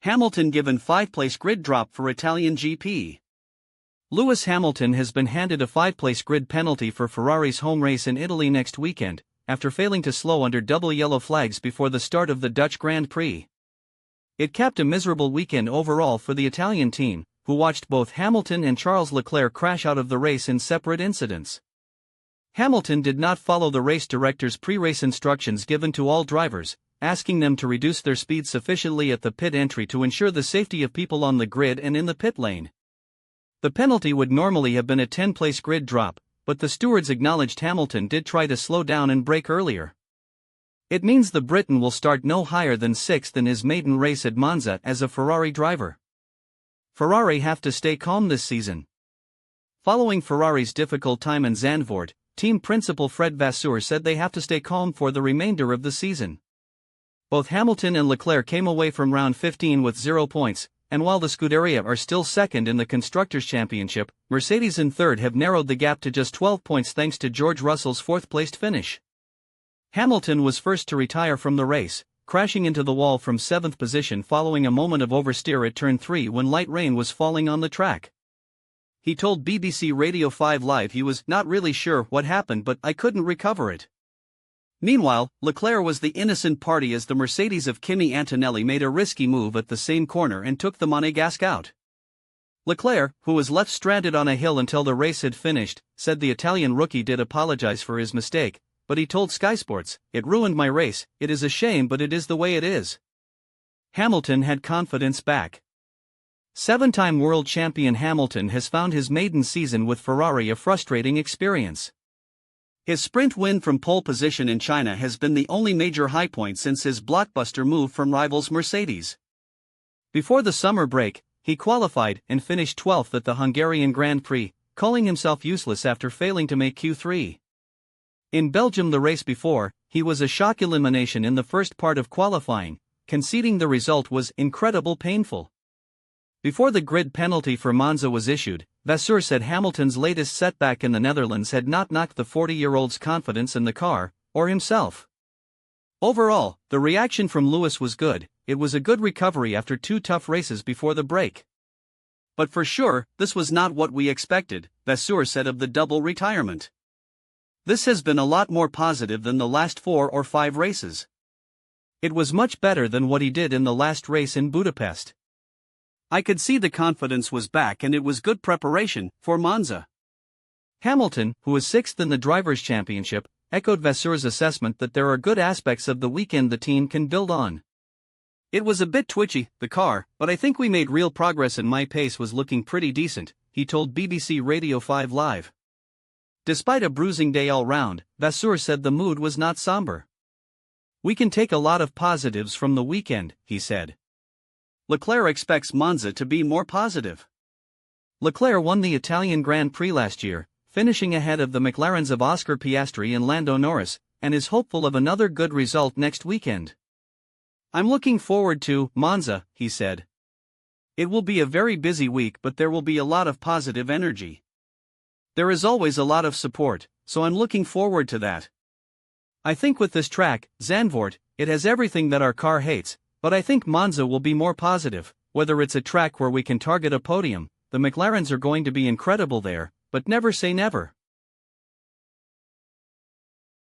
Hamilton given 5th-place grid drop for Italian GP. Lewis Hamilton has been handed a 5th-place grid penalty for Ferrari's home race in Italy next weekend, after failing to slow under double yellow flags before the start of the Dutch Grand Prix. It capped a miserable weekend overall for the Italian team, who watched both Hamilton and Charles Leclerc crash out of the race in separate incidents. Hamilton did not follow the race director's pre-race instructions given to all drivers, asking them to reduce their speed sufficiently at the pit entry to ensure the safety of people on the grid and in the pit lane. The penalty would normally have been a 10-place grid drop, but the stewards acknowledged Hamilton did try to slow down and brake earlier. It means the Briton will start no higher than 6th in his maiden race at Monza as a Ferrari driver. Ferrari have to stay calm this season. Following Ferrari's difficult time in Zandvoort, team principal Fred Vasseur said they have to stay calm for the remainder of the season. Both Hamilton and Leclerc came away from round 15 with 0 points, and while the Scuderia are still second in the Constructors' Championship, Mercedes in third have narrowed the gap to just 12 points thanks to George Russell's 4th-placed finish. Hamilton was first to retire from the race, crashing into the wall from 7th position following a moment of oversteer at turn 3 when light rain was falling on the track. He told BBC Radio 5 Live he was not really sure what happened, but I couldn't recover it. Meanwhile, Leclerc was the innocent party as the Mercedes of Kimi Antonelli made a risky move at the same corner and took the Monegasque out. Leclerc, who was left stranded on a hill until the race had finished, said the Italian rookie did apologize for his mistake, but he told Sky Sports, "It ruined my race, it is a shame but it is the way it is." Hamilton had confidence back. 7-time world champion Hamilton has found his maiden season with Ferrari a frustrating experience. His sprint win from pole position in China has been the only major high point since his blockbuster move from rivals Mercedes. Before the summer break, he qualified and finished 12th at the Hungarian Grand Prix, calling himself useless after failing to make Q3. In Belgium the race before, he was a shock elimination in the first part of qualifying, conceding the result was incredibly painful. Before the grid penalty for Monza was issued, Vasseur said Hamilton's latest setback in the Netherlands had not knocked the 40-year-old's confidence in the car, or himself. Overall, the reaction from Lewis was good. It was a good recovery after 2 tough races before the break. But for sure, this was not what we expected, Vasseur said of the double retirement. This has been a lot more positive than the last 4 or 5 races. It was much better than what he did in the last race in Budapest. I could see the confidence was back and it was good preparation for Monza. Hamilton, who is 6th in the Drivers' Championship, echoed Vasseur's assessment that there are good aspects of the weekend the team can build on. "It was a bit twitchy, the car, but I think we made real progress and my pace was looking pretty decent," he told BBC Radio 5 Live. Despite a bruising day all round, Vasseur said the mood was not somber. "We can take a lot of positives from the weekend," he said. Leclerc expects Monza to be more positive. Leclerc won the Italian Grand Prix last year, finishing ahead of the McLarens of Oscar Piastri and Lando Norris, and is hopeful of another good result next weekend. "I'm looking forward to Monza," he said. "It will be a very busy week but there will be a lot of positive energy. There is always a lot of support, so I'm looking forward to that. I think with this track, Zandvoort, it has everything that our car hates, but I think Monza will be more positive. Whether it's a track where we can target a podium, the McLarens are going to be incredible there, but never say never."